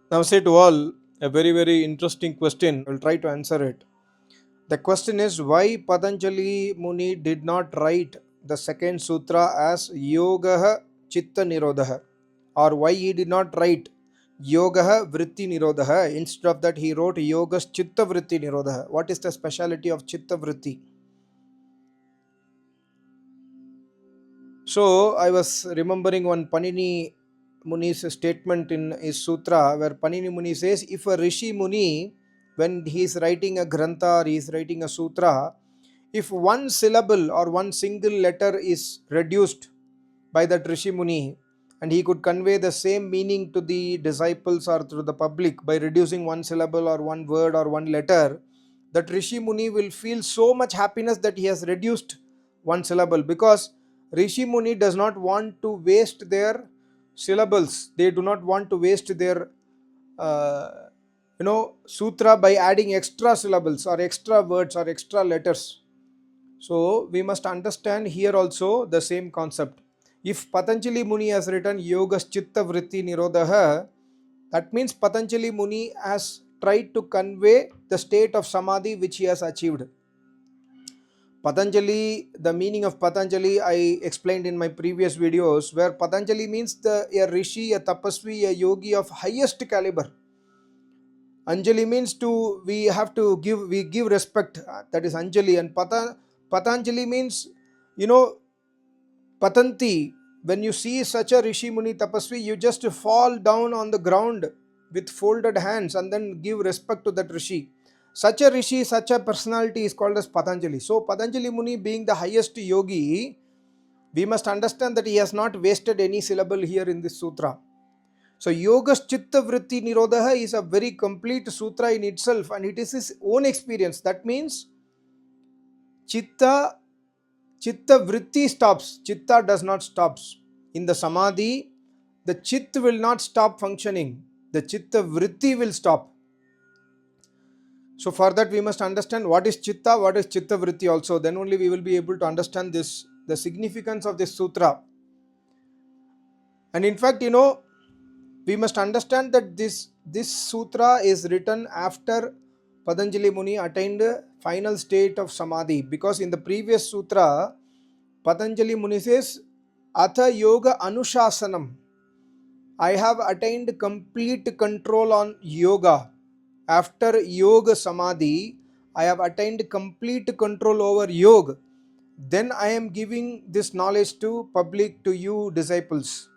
Namaste to all. A very, very interesting question. I will try to answer it. The question is why Patanjali Muni did not write the second sutra as Yogaha Chitta Nirodha, or why he did not write Yogaha Vritti Nirodha. Instead of that, he wrote Yogas Chitta Vritti Nirodha. What is the speciality of Chitta Vritti? So I was remembering one Panini Muni's statement in his sutra, where Panini Muni says, if a Rishi Muni, when he is writing a grantha or he is writing a sutra, if one syllable or one single letter is reduced by that Rishi Muni, and he could convey the same meaning to the disciples or to the public by reducing one syllable or one word or one letter, that Rishi Muni will feel so much happiness that he has reduced one syllable, because Rishi Muni does not want to waste their syllables. They do not want to waste their sutra by adding extra syllables or extra words or extra letters. So we must understand here also the same concept. If Patanjali Muni has written Yogas Chitta Vritti Nirodha, that means Patanjali Muni has tried to convey the state of samadhi which he has achieved. Patanjali, the meaning of Patanjali I explained in my previous videos, where Patanjali means a rishi, a tapasvi, a yogi of highest caliber. Anjali means we give respect, that is Anjali. And Patanjali means, Patanti. When you see such a Rishi Muni Tapasvi, you just fall down on the ground with folded hands and then give respect to that Rishi. Such a Rishi, such a personality is called as Patanjali. So Patanjali Muni being the highest yogi, we must understand that he has not wasted any syllable here in this sutra. So Yogas Chitta Vritti Nirodha is a very complete sutra in itself, and it is his own experience. That means Chitta Vritti stops. Chitta does not stop. In the Samadhi, the Chit will not stop functioning. The Chitta Vritti will stop. So for that we must understand what is Chitta, what is Chitta Vritti also. Then only we will be able to understand this, the significance of this sutra. And in fact, we must understand that this sutra is written after Patanjali Muni attained final state of Samadhi, because in the previous sutra, Patanjali Muni says, Atha Yoga Anushasanam. I have attained complete control on yoga. After Yoga Samadhi, I have attained complete control over yoga. Then I am giving this knowledge to public, to you disciples.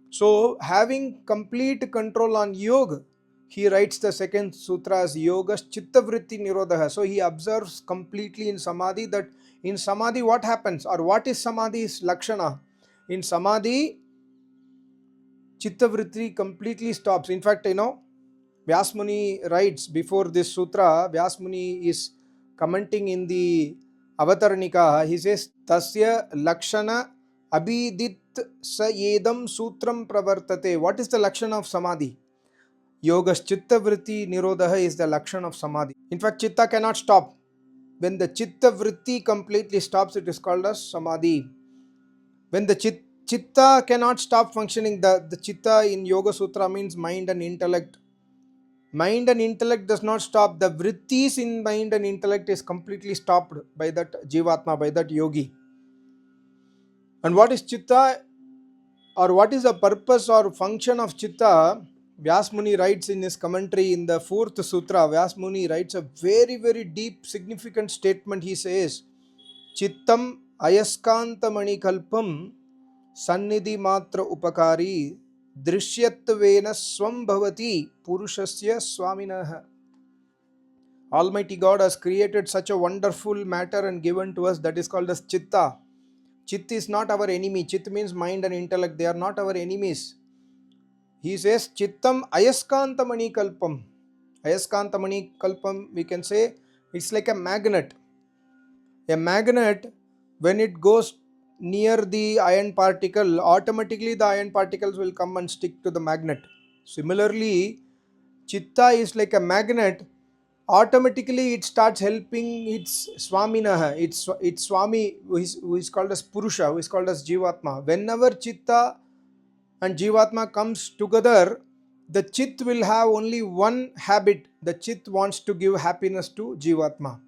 So having complete control on yoga, he writes the second sutra as Yogas Chitta Vritti Nirodha. So he observes completely in Samadhi, that in Samadhi what happens, or what is Samadhi's Lakshana? In Samadhi, Chitta Vritti completely stops. In fact, Vyasmuni writes before this sutra, Vyasmuni is commenting in the Avataranика, he says, Tasya Lakshana Abhidit Sa Yedam Sutram Pravartate. What is the Lakshana of Samadhi? Yogas Chitta Vritti Nirodha is the Lakshana of Samadhi. In fact, Chitta cannot stop. When the Chitta Vritti completely stops, it is called as Samadhi. When the Chitta cannot stop functioning, the Chitta in Yoga Sutra means mind and intellect. Mind and intellect does not stop. The vrittis in mind and intellect is completely stopped by that Jivatma, by that yogi. And what is Chitta, or what is the purpose or function of Chitta? Vyasmuni writes in his commentary in the fourth sutra, Vyasmuni writes a very, very deep, significant statement. He says, Chittam ayaskantamani kalpam sannidhi matra upakari drishyattvena swam bhavati purushasya swaminah. Almighty God has created such a wonderful matter and given to us, that is called as Chitta. Chit is not our enemy. Chit means mind and intellect. They are not our enemies. He says, Chittam ayaskantamani kalpam. Ayaskantamani kalpam, we can say, it's like a magnet. A magnet, when it goes near the iron particle, automatically the iron particles will come and stick to the magnet. Similarly, Chitta is like a magnet. Automatically it starts helping its Swaminah, its Swami, who is called as Purusha, who is called as Jivatma. Whenever Chitta and Jivatma comes together, the chit will have only one habit. The chit wants to give happiness to Jivatma.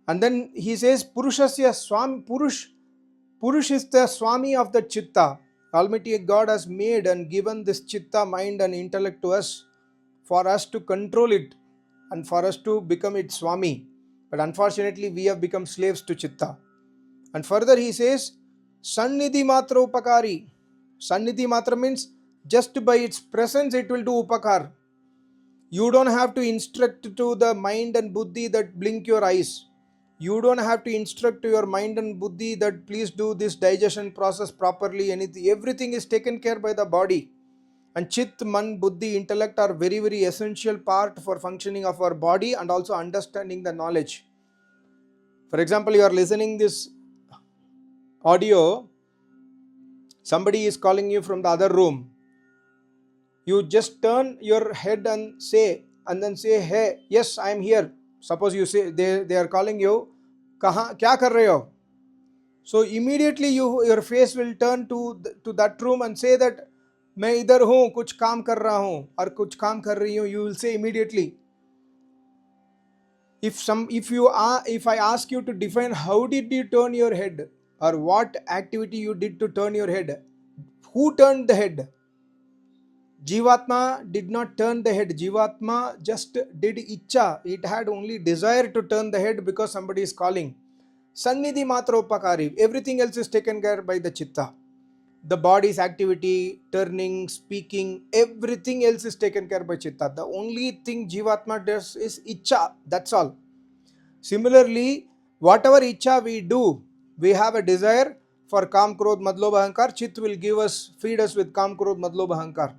And then he says, Purushasya Swami, Purush is the Swami of the Chitta. Almighty God has made and given this Chitta, mind and intellect to us for us to control it and for us to become its Swami. But unfortunately, we have become slaves to Chitta. And further he says, Sannidhi Matra Upakari. Sannidhi Matra means just by its presence it will do Upakar. You don't have to instruct to the mind and buddhi that blink your eyes. You don't have to instruct to your mind and buddhi that please do this digestion process properly. Everything is taken care by the body. And chit, man, buddhi, intellect are very, very essential part for functioning of our body and also understanding the knowledge. For example, you are listening this audio, somebody is calling you from the other room. You just turn your head and say, hey, yes, I am here. Suppose you say they are calling you, kya kar rahe ho? So immediately your face will turn to that room and say that मैं इधर हूँ, कुछ काम कर रहा हूँ और कुछ काम कर रही हूँ. You will say immediately. If I ask you to define how did you turn your head or what activity you did to turn your head, who turned the head? Jivatma did not turn the head. Jivatma just did icha. It had only desire to turn the head because somebody is calling. Sannidhi matra upakari. Everything else is taken care by the chitta. The body's activity, turning, speaking, everything else is taken care by chitta. The only thing Jivatma does is icha. That's all. Similarly, whatever icha we do, we have a desire for kam, krodh, madlobha, ahankar. Chit will feed us with kam, krodh, madlobha, ahankar.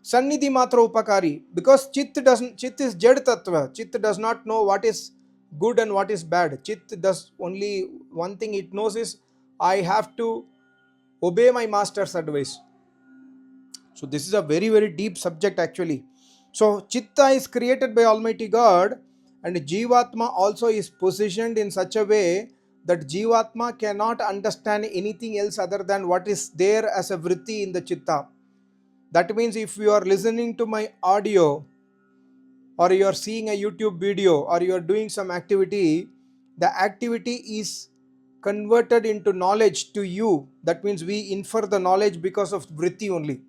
Sannidhi matra upakari, because chit is jad tattva. Chit does not know what is good and what is bad. Chit does only one thing it knows is I have to obey my master's advice. So this is a very, very deep subject actually. So chitta is created by Almighty God and Jivatma also is positioned in such a way that Jivatma cannot understand anything else other than what is there as a vritti in the chitta. That means if you are listening to my audio or you are seeing a YouTube video or you are doing some activity, the activity is converted into knowledge to you. That means we infer the knowledge because of vritti only.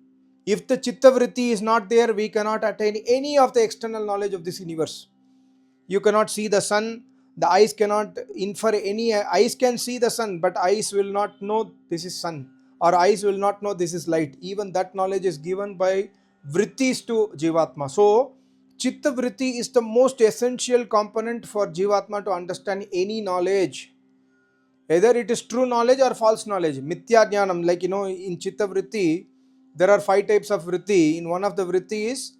If the chitta vritti is not there, we cannot attain any of the external knowledge of this universe. You cannot see the sun, the eyes cannot infer any, eyes can see the sun, but eyes will not know this is sun, or eyes will not know this is light. Even that knowledge is given by vrittis to Jivatma. So, chitta vritti is the most essential component for Jivatma to understand any knowledge. Either it is true knowledge or false knowledge. Mithya jnanam, like in chitta vritti, there are 5 types of vritti. In one of the vritti is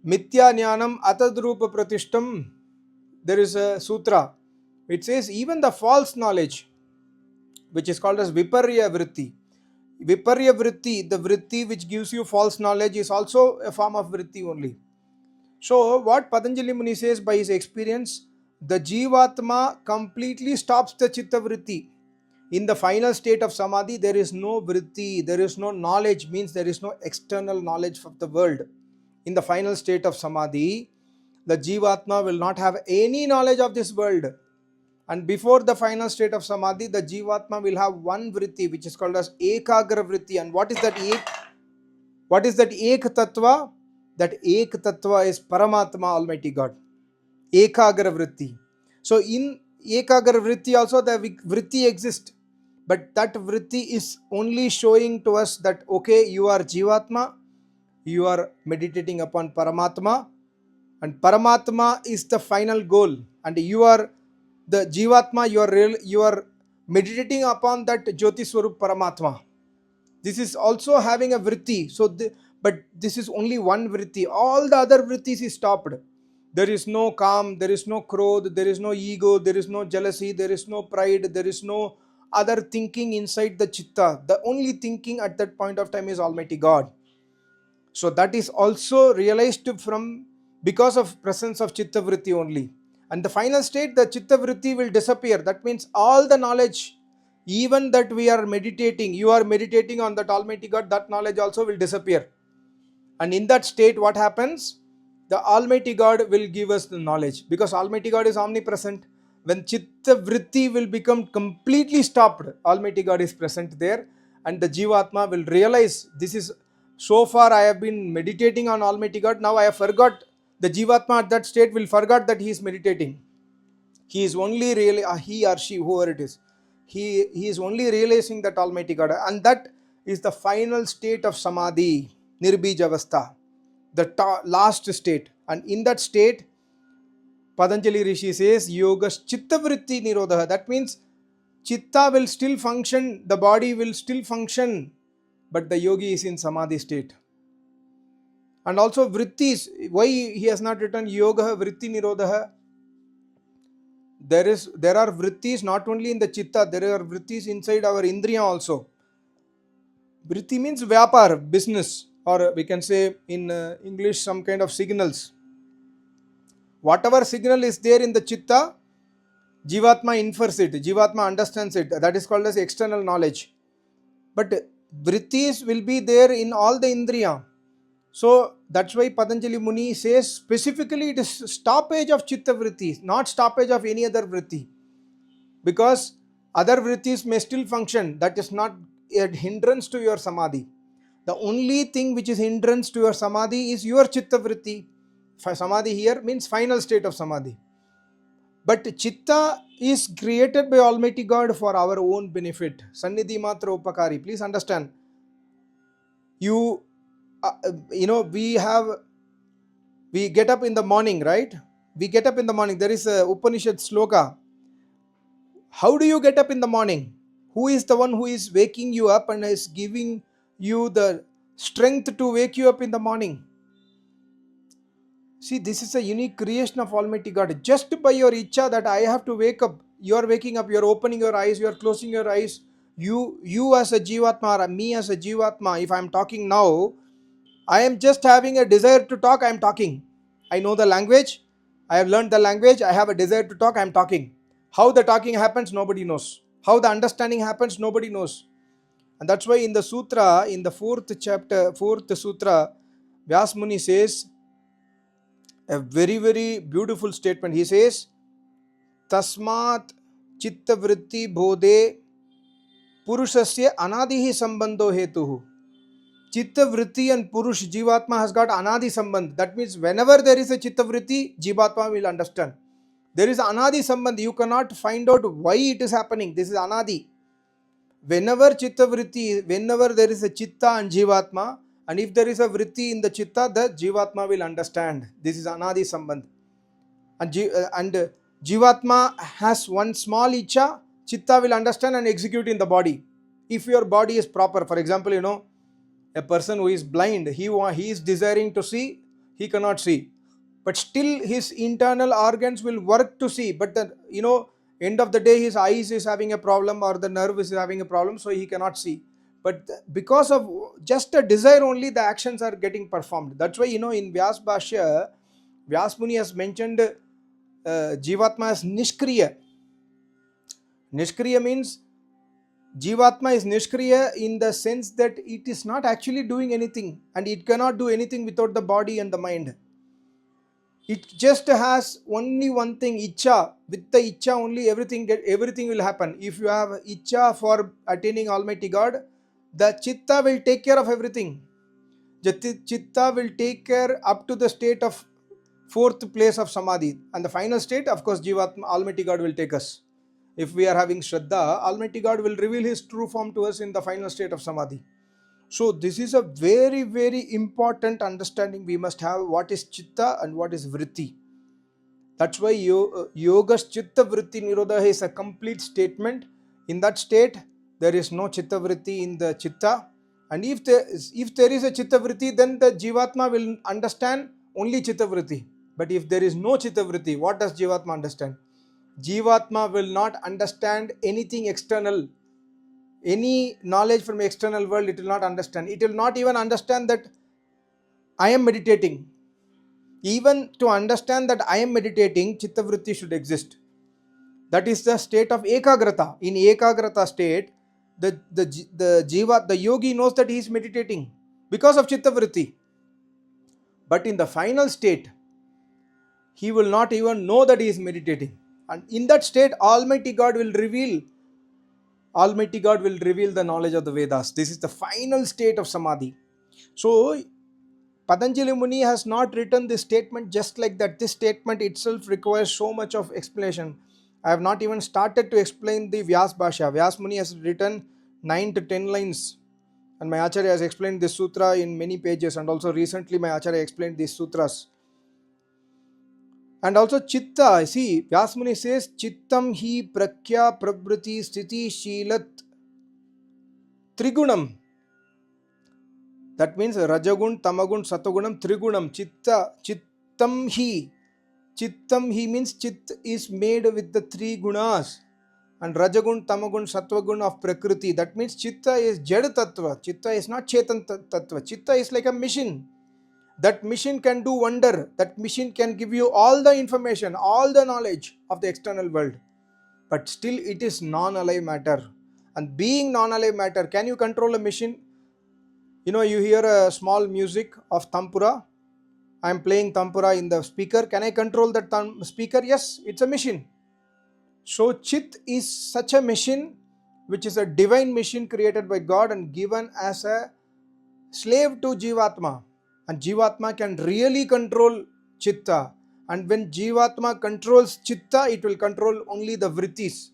Mithya jnanam atadrupa pratishtam. There is a sutra. It says even the false knowledge, which is called as viparya vritti. Viparya vritti, the vritti which gives you false knowledge, is also a form of vritti only. So what Patanjali Muni says by his experience, the Jivatma completely stops the chitta vritti. In the final state of samadhi, there is no vritti, there is no knowledge, means there is no external knowledge of the world. In the final state of samadhi, the Jivatma will not have any knowledge of this world. And before the final state of samadhi, the Jivatma will have one vritti, which is called as ekagra vritti. And what is that ek? What is that ek tattva? That ek tattva is Paramatma, Almighty God. Ekagra vritti. So in ekagra vritti also the vritti exists. But that vritti is only showing to us that, okay, you are Jivatma, you are meditating upon Paramatma, and Paramatma is the final goal, and you are the Jivatma, you are meditating upon that Jyoti Swarup Paramatma. This is also having a vritti. So, but this is only one vritti. All the other vrittis is stopped. There is no calm, there is no krodh, there is no ego, there is no jealousy, there is no pride, there is no other thinking inside the chitta. The only thinking at that point of time is Almighty God. So that is also realized from because of presence of chitta vritti only. And the final state, the chitta vritti will disappear. That means all the knowledge, even that we are meditating, you are meditating on that Almighty God, that knowledge also will disappear. And in that state, what happens? The Almighty God will give us the knowledge, because Almighty God is omnipresent. When Chitta Vritti will become completely stopped, Almighty God is present there, and the Jivatma will realize, this is, so far I have been meditating on Almighty God, now I have forgot. The Jivatma at that state will forget that he is meditating. He is only really, he or she, whoever it is, he is only realizing that Almighty God, and that is the final state of Samadhi, Nirbijavastha, the last state. And in that state, Patanjali Rishi says, Yogas Chitta Vritti Nirodha. That means Chitta will still function, the body will still function, but the yogi is in Samadhi state. And also Vrittis, why he has not written Yoga Vritti Nirodha? There are Vrittis not only in the Chitta, there are Vrittis inside our Indriya also. Vritti means Vyapar, business, or we can say in English some kind of signals. Whatever signal is there in the Chitta, Jivatma infers it, Jivatma understands it. That is called as external knowledge. But Vrittis will be there in all the Indriya. So that's why Patanjali Muni says specifically it is stoppage of Chitta Vritti, not stoppage of any other Vritti. Because other Vrittis may still function, that is not a hindrance to your Samadhi. The only thing which is hindrance to your Samadhi is your Chitta Vritti. Samadhi here means final state of Samadhi. But Chitta is created by Almighty God for our own benefit. Sannidhi Matra Upakari. Please understand. You know, we get up in the morning, right? We get up in the morning. There is a Upanishad sloka. How do you get up in the morning? Who is the one who is waking you up and is giving you the strength to wake you up in the morning? See, this is a unique creation of Almighty God. Just by your Icha that I have to wake up, you are waking up, you are opening your eyes, you are closing your eyes. You as a Jivatma, or me as a Jivatma, if I am talking now, I am just having a desire to talk, I am talking. I know the language, I have learned the language, I have a desire to talk, I am talking. How the talking happens, nobody knows. How the understanding happens, nobody knows. And that's why in the sutra, in the fourth sutra, Vyas Muni says a very, very beautiful statement. He says, Tasmat chitta vritti bodhe purushasya anadihi sambandho hetuhu. Chitta vritti and Purush, Jivatma has got anadi sambandh. That means whenever there is a chitta vritti, Jivatma will understand. There is anadi sambandh. You cannot find out why it is happening. This is anadi. Whenever chitta vritti, whenever there is a chitta and Jivatma, and if there is a vritti in the chitta, the Jivatma will understand. This is anadi sambandh. And Jivatma has one small icha, chitta will understand and execute in the body. If your body is proper, for example, you know, a person who is blind, he is desiring to see, he cannot see, but still his internal organs will work to see, but the, you know, end of the day his eyes is having a problem or the nerve is having a problem, so he cannot see. But because of just a desire only, the actions are getting performed. That's why, you know, in Vyas Bhashya, Vyas Muni has mentioned Jivatma as Nishkriya. Nishkriya means Jivatma is Nishkriya in the sense that it is not actually doing anything, and it cannot do anything without the body and the mind. It just has only one thing, Icha. With the Icha only everything will happen. If you have Icha for attaining Almighty God, the Chitta will take care of everything. The Chitta will take care up to the state of fourth place of Samadhi. And the final state, of course, Jivatma, Almighty God will take us. If we are having Shraddha, Almighty God will reveal His true form to us in the final state of Samadhi. So this is a very, very important understanding we must have, what is Chitta and what is Vritti. That's why Yogas Chitta Vritti Nirodha is a complete statement. In that state, there is no Chitta Vritti in the Chitta. And if there is a Chitta Vritti, then the Jivatma will understand only Chitta Vritti. But if there is no Chitta Vritti, what does Jivatma understand? Jivatma will not understand anything external. Any knowledge from external world, it will not understand. It will not even understand that I am meditating. Even to understand that I am meditating, Chitta Vritti should exist. That is the state of Ekagrata. In Ekagrata state, the yogi knows that he is meditating because of Chitta Vritti. But in the final state, he will not even know that he is meditating. And in that state, Almighty God will reveal the knowledge of the Vedas. This is the final state of Samadhi. So, Patanjali Muni has not written this statement just like that. This statement itself requires so much of explanation. I have not even started to explain the Vyas Bhasha. Vyas Muni has written 9 to 10 lines, and my Acharya has explained this sutra in many pages, and also recently my Acharya explained these sutras. And also Chitta, see, Vyas Muni says, Chittam hi prakya prabriti sthiti shilat trigunam. That means Rajagun, Tamagun, Satagunam, Trigunam, Chitta, Chittam hi. Chittam hi means Chit is made with the three gunas. And Rajagun, Tamagun, Sattvagun of Prakriti. That means Chitta is Jad Tattva. Chitta is not Chetan Tattva. Chitta is like a machine. That machine can do wonder. That machine can give you all the information, all the knowledge of the external world. But still it is non-alive matter. And being non-alive matter, can you control a machine? You know, you hear a small music of Tampura. I am playing Tampura in the speaker. Can I control that speaker? Yes, it's a machine. So Chit is such a machine, which is a divine machine created by God and given as a slave to Jivatma. And Jivatma can really control Chitta. And when Jivatma controls Chitta, it will control only the Vrittis.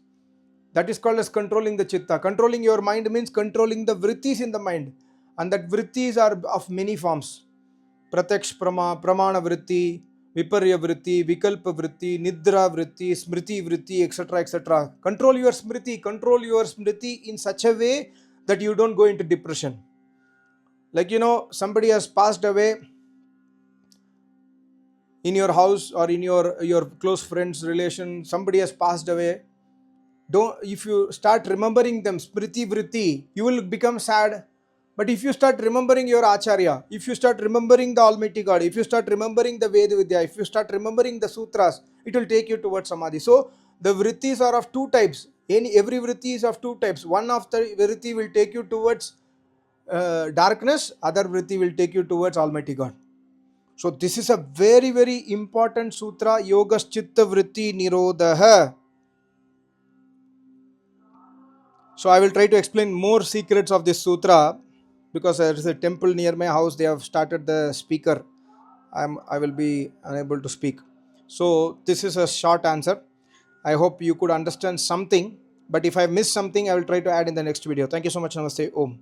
That is called as controlling the Chitta. Controlling your mind means controlling the Vrittis in the mind. And that Vrittis are of many forms. Pratyaksh Pramana Vritti, Viparya Vritti, Vikalpa Vritti, Nidra Vritti, Smriti Vritti, etc. etc. Control your Smriti in such a way that you don't go into depression. Like, you know, somebody has passed away in your house or in your close friends relation, somebody has passed away. If you start remembering them, Smriti Vritti, you will become sad. But if you start remembering your Acharya, if you start remembering the Almighty God, if you start remembering the Veda Vidya, if you start remembering the Sutras, it will take you towards Samadhi. So the Vrittis are of two types. Every Vritti is of two types. One of the Vritti will take you towards darkness, other Vritti will take you towards Almighty God. So this is a very, very important sutra, Yogas Chitta Vritti Nirodha. So I will try to explain more secrets of this sutra, because there is a temple near my house. They have started the speaker. I will be unable to speak. So this is a short answer. I hope you could understand something. But if I miss something, I will try to add in the next video. Thank you so much. Namaste. Om.